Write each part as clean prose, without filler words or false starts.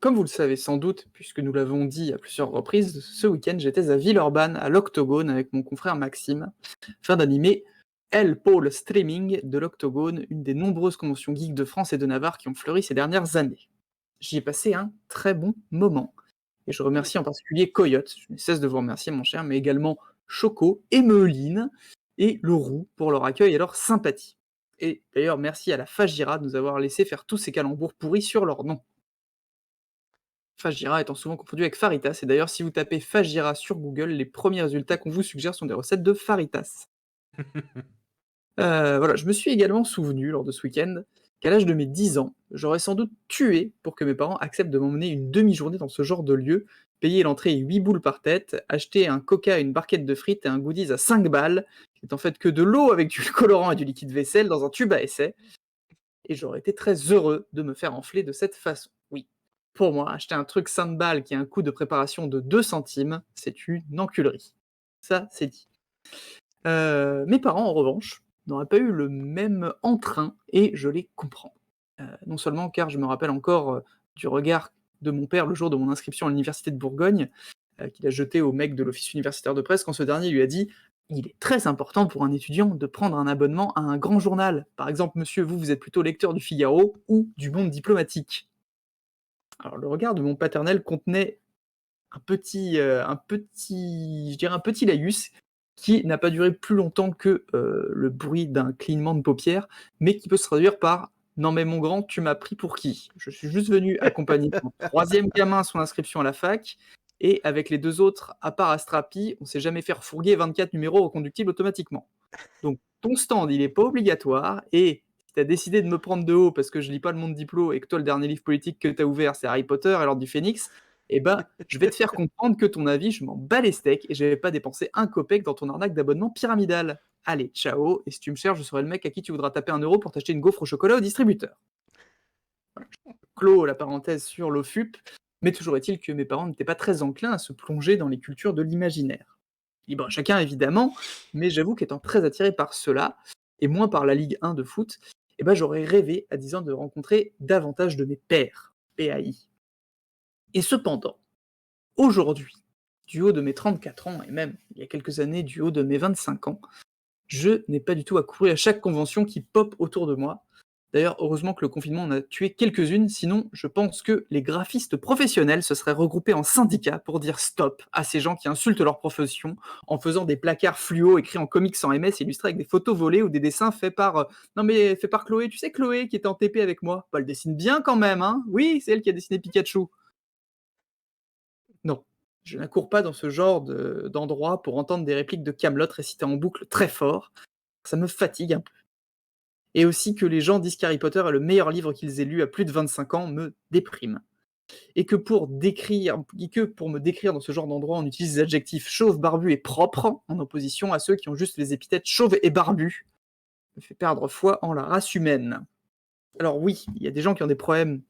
Comme vous le savez sans doute, puisque nous l'avons dit à plusieurs reprises, ce week-end j'étais à Villeurbanne, à l'Octogone, avec mon confrère Maxime, afin d'animer El Pôle Streaming de l'Octogone, une des nombreuses conventions geeks de France et de Navarre qui ont fleuri ces dernières années. J'y ai passé un très bon moment, et je remercie en particulier Coyote, je ne cesse de vous remercier mon cher, mais également Choco, Emeline et le Roux pour leur accueil et leur sympathie. Et d'ailleurs merci à la Fagira de nous avoir laissé faire tous ces calembours pourris sur leur nom. Fagira étant souvent confondu avec Faritas, et d'ailleurs si vous tapez Fagira sur Google, les premiers résultats qu'on vous suggère sont des recettes de Faritas. Voilà, je me suis également souvenu lors de ce week-end qu'à l'âge de mes 10 ans, j'aurais sans doute tué pour que mes parents acceptent de m'emmener une demi-journée dans ce genre de lieu, payer l'entrée 8 boules par tête, acheter un coca, une barquette de frites et un goodies à 5 balles, qui est en fait que de l'eau avec du colorant et du liquide vaisselle dans un tube à essai, et j'aurais été très heureux de me faire enfler de cette façon. Oui, pour moi, acheter un truc 5 balles qui a un coût de préparation de 2 centimes, c'est une enculerie. Ça, c'est dit. Mes parents, en revanche, n'auraient pas eu le même entrain, et je les comprends. Non seulement car je me rappelle encore du regard de mon père le jour de mon inscription à l'université de Bourgogne, qu'il a jeté au mec de l'office universitaire de presse quand ce dernier lui a dit « Il est très important pour un étudiant de prendre un abonnement à un grand journal. Par exemple, monsieur, vous êtes plutôt lecteur du Figaro ou du Monde diplomatique. » Alors le regard de mon paternel contenait un petit laïus qui n'a pas duré plus longtemps que le bruit d'un clignement de paupières, mais qui peut se traduire par non mais mon grand, tu m'as pris pour qui? Je suis juste venu accompagner mon troisième gamin à son inscription à la fac, et avec les deux autres, à part Astrapi, on s'est jamais fait refourguer 24 numéros reconductibles automatiquement. Donc ton stand, il est pas obligatoire, et si tu as décidé de me prendre de haut parce que je lis pas le Monde Diplo et que toi, le dernier livre politique que tu as ouvert, c'est Harry Potter et l'Ordre du Phénix, eh ben, je vais te faire comprendre que ton avis, je m'en bats les steaks et je vais pas dépenser un copec dans ton arnaque d'abonnement pyramidal. Allez, ciao, et si tu me cherches, je serai le mec à qui tu voudras taper 1 € pour t'acheter une gaufre au chocolat au distributeur. Voilà, je clôt la parenthèse sur l'OFUP, mais toujours est-il que mes parents n'étaient pas très enclins à se plonger dans les cultures de l'imaginaire. Libre à chacun, évidemment, mais j'avoue qu'étant très attiré par cela, et moins par la Ligue 1 de foot, eh ben, j'aurais rêvé à 10 ans de rencontrer davantage de mes pairs, PAI. Et cependant, aujourd'hui, du haut de mes 34 ans, et même il y a quelques années du haut de mes 25 ans, je n'ai pas du tout à courir à chaque convention qui pop autour de moi. D'ailleurs, heureusement que le confinement en a tué quelques-unes, sinon je pense que les graphistes professionnels se seraient regroupés en syndicats pour dire stop à ces gens qui insultent leur profession en faisant des placards fluo écrits en comics sans MS illustrés avec des photos volées ou des dessins faits par... non mais fait par Chloé, tu sais Chloé qui était en TP avec moi, bah, elle dessine bien quand même, hein. Oui, c'est elle qui a dessiné Pikachu. Non, je n'accours pas dans ce genre d'endroit pour entendre des répliques de Kaamelott récitées en boucle très fort. Ça me fatigue un peu. Et aussi que les gens disent qu'Harry Potter est le meilleur livre qu'ils aient lu à plus de 25 ans me déprime. Et que pour me décrire dans ce genre d'endroit, on utilise les adjectifs chauve, barbu et propre, en opposition à ceux qui ont juste les épithètes chauve et barbu, me fait perdre foi en la race humaine. Alors oui, il y a des gens qui ont des problèmes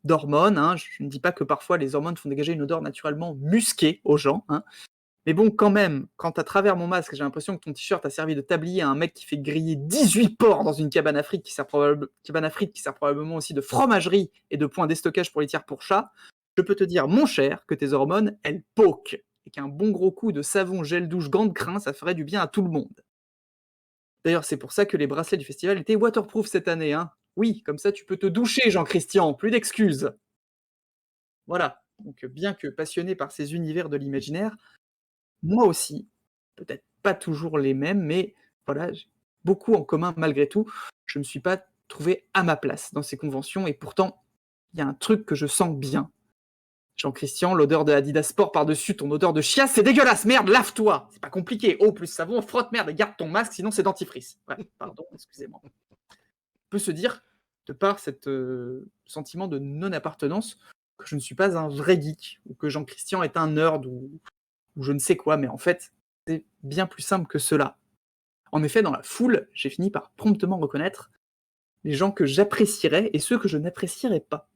d'hormones, hein. Je ne dis pas que parfois les hormones font dégager une odeur naturellement musquée aux gens, hein. Mais bon, quand même, quand à travers mon masque, j'ai l'impression que ton t-shirt a servi de tablier à un mec qui fait griller 18 porcs dans une cabane à frites qui sert probablement aussi de fromagerie et de point déstockage pour les tiers pour chats, je peux te dire, mon cher, que tes hormones, elles poquent, et qu'un bon gros coup de savon, gel douche, gants de crin, ça ferait du bien à tout le monde. D'ailleurs, c'est pour ça que les bracelets du festival étaient waterproof cette année, hein. Oui, comme ça tu peux te doucher, Jean-Christian, plus d'excuses. Voilà, donc bien que passionné par ces univers de l'imaginaire, moi aussi, peut-être pas toujours les mêmes, mais voilà, j'ai beaucoup en commun malgré tout. Je me suis pas trouvé à ma place dans ces conventions, et pourtant, il y a un truc que je sens bien. Jean-Christian, l'odeur de Adidas Sport par-dessus ton odeur de chiasse, c'est dégueulasse, merde, lave-toi. C'est pas compliqué, eau plus savon, frotte merde et garde ton masque, sinon c'est dentifrice. Ouais, pardon, excusez-moi. On peut se dire, de par cet sentiment de non-appartenance, que je ne suis pas un vrai geek, ou que Jean-Christian est un nerd, ou je ne sais quoi, mais en fait, c'est bien plus simple que cela. En effet, dans la foule, j'ai fini par promptement reconnaître les gens que j'apprécierais et ceux que je n'apprécierais pas.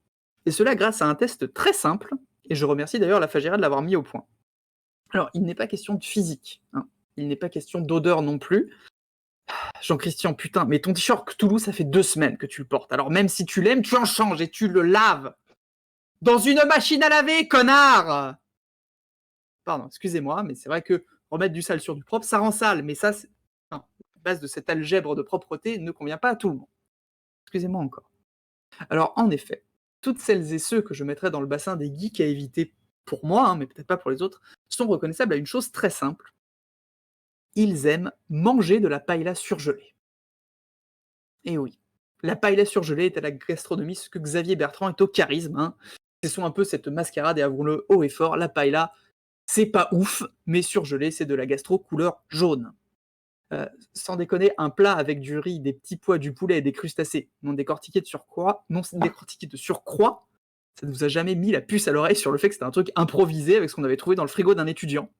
Et cela grâce à un test très simple, et je remercie d'ailleurs la Fagira de l'avoir mis au point. Alors, il n'est pas question de physique, hein. Il n'est pas question d'odeur non plus. Jean-Christian, putain, mais ton t-shirt Cthulhu, ça fait 2 semaines que tu le portes. Alors même si tu l'aimes, tu en changes et tu le laves. Dans une machine à laver, connard! Pardon, excusez-moi, mais c'est vrai que remettre du sale sur du propre, ça rend sale, mais ça, non, la base de cette algèbre de propreté ne convient pas à tout le monde. Excusez-moi encore. Alors, en effet, toutes celles et ceux que je mettrais dans le bassin des geeks à éviter pour moi, mais peut-être pas pour les autres, sont reconnaissables à une chose très simple. Ils aiment manger de la paella surgelée. Et oui, la paella surgelée est à la gastronomie ce que Xavier Bertrand est au charisme. Ce sont un peu cette mascarade, et avouons-le haut et fort, la paella, c'est pas ouf, mais surgelé, c'est de la gastro couleur jaune. Sans déconner, un plat avec du riz, des petits pois, du poulet et des crustacés non décortiqués de surcroît, ça ne vous a jamais mis la puce à l'oreille sur le fait que c'était un truc improvisé avec ce qu'on avait trouvé dans le frigo d'un étudiant?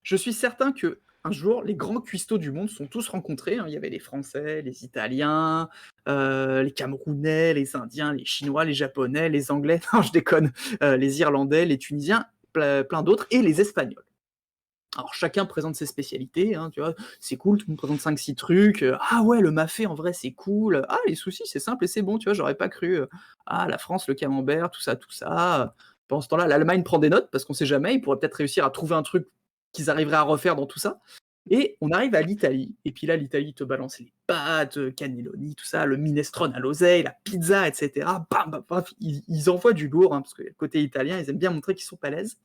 Je suis certain que un jour, les grands cuistots du monde sont tous rencontrés, il y avait les Français, les Italiens, les Camerounais, les Indiens, les Chinois, les Japonais, les Anglais, non je déconne, les Irlandais, les Tunisiens, plein d'autres et les Espagnols. Alors chacun présente ses spécialités, tu vois? C'est cool, tout le monde présente 5-6 trucs, «Ah ouais, le mafé en vrai c'est cool. Ah les sushis c'est simple et c'est bon», tu vois? J'aurais pas cru, «Ah la France, le camembert, tout ça, tout ça». Pendant ce temps-là, l'Allemagne prend des notes parce qu'on sait jamais, ils pourraient peut-être réussir à trouver un truc qu'ils arriveraient à refaire dans tout ça. Et on arrive à l'Italie, et puis là l'Italie te balance les pâtes, cannelloni, tout ça, le minestrone à l'oseille, la pizza et cetera. Bam, bam, bam, ils envoient du lourd, parce que côté italien, ils aiment bien montrer qu'ils sont balèzes.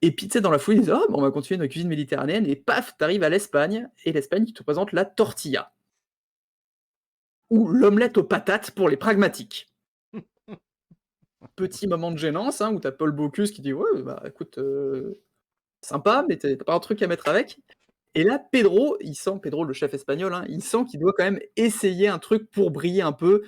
Et puis, tu sais, dans la foulée, ils disent: «Ah, bah, on va continuer notre cuisine méditerranéenne» et paf, t'arrives à l'Espagne et l'Espagne qui te présente la tortilla ou l'omelette aux patates pour les pragmatiques. Petit moment de gênance, où t'as Paul Bocuse qui dit: «Ouais, bah, écoute, sympa, mais tu pas un truc à mettre avec?» Et là, Pedro, le chef espagnol, il sent qu'il doit quand même essayer un truc pour briller un peu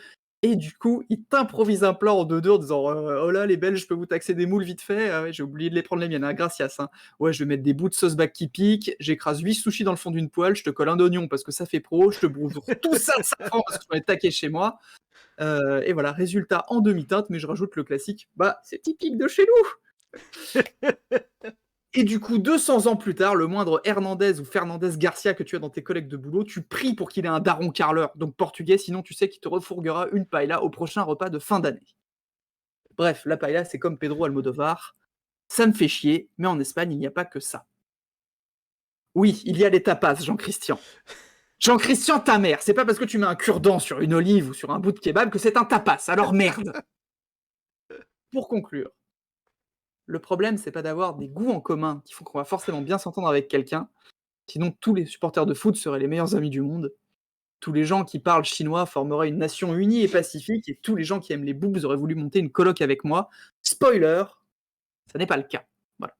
et du coup, il t'improvise un plat en 2-2 en disant: «Oh là, les Belges, je peux vous taxer des moules vite fait? Ah ouais, j'ai oublié de les prendre les miennes, gracias, hein. Ouais, je vais mettre des bouts de sauce bac qui piquent, j'écrase 8 sushis dans le fond d'une poêle, je te colle un oignon parce que ça fait pro, je te bourre tout ça de safran parce que j'en ai taqué chez moi». Et voilà, résultat en demi-teinte, mais je rajoute le classique: «Bah, c'est typique de chez nous!» Et du coup, 200 ans plus tard, le moindre Hernandez ou Fernandez Garcia que tu as dans tes collègues de boulot, tu pries pour qu'il ait un daron carleur, donc portugais, sinon tu sais qu'il te refourguera une paella au prochain repas de fin d'année. Bref, la paella, c'est comme Pedro Almodovar. Ça me fait chier, mais en Espagne, il n'y a pas que ça. Oui, il y a les tapas, Jean-Christian. Jean-Christian, ta mère, c'est pas parce que tu mets un cure-dent sur une olive ou sur un bout de kebab que c'est un tapas, alors merde. Pour conclure, le problème, c'est pas d'avoir des goûts en commun qui font qu'on va forcément bien s'entendre avec quelqu'un. Sinon, tous les supporters de foot seraient les meilleurs amis du monde. Tous les gens qui parlent chinois formeraient une nation unie et pacifique, et tous les gens qui aiment les boobs auraient voulu monter une coloc avec moi. Spoiler, ça n'est pas le cas. Voilà.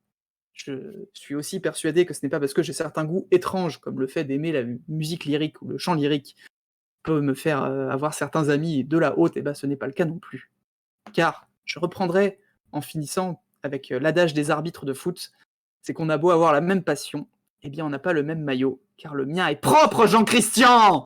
Je suis aussi persuadé que ce n'est pas parce que j'ai certains goûts étranges, comme le fait d'aimer la musique lyrique ou le chant lyrique, peut me faire avoir certains amis de la haute, et ben ce n'est pas le cas non plus. Car, je reprendrai en finissant avec l'adage des arbitres de foot, c'est qu'on a beau avoir la même passion, eh bien on n'a pas le même maillot, car le mien est propre, Jean-Christian!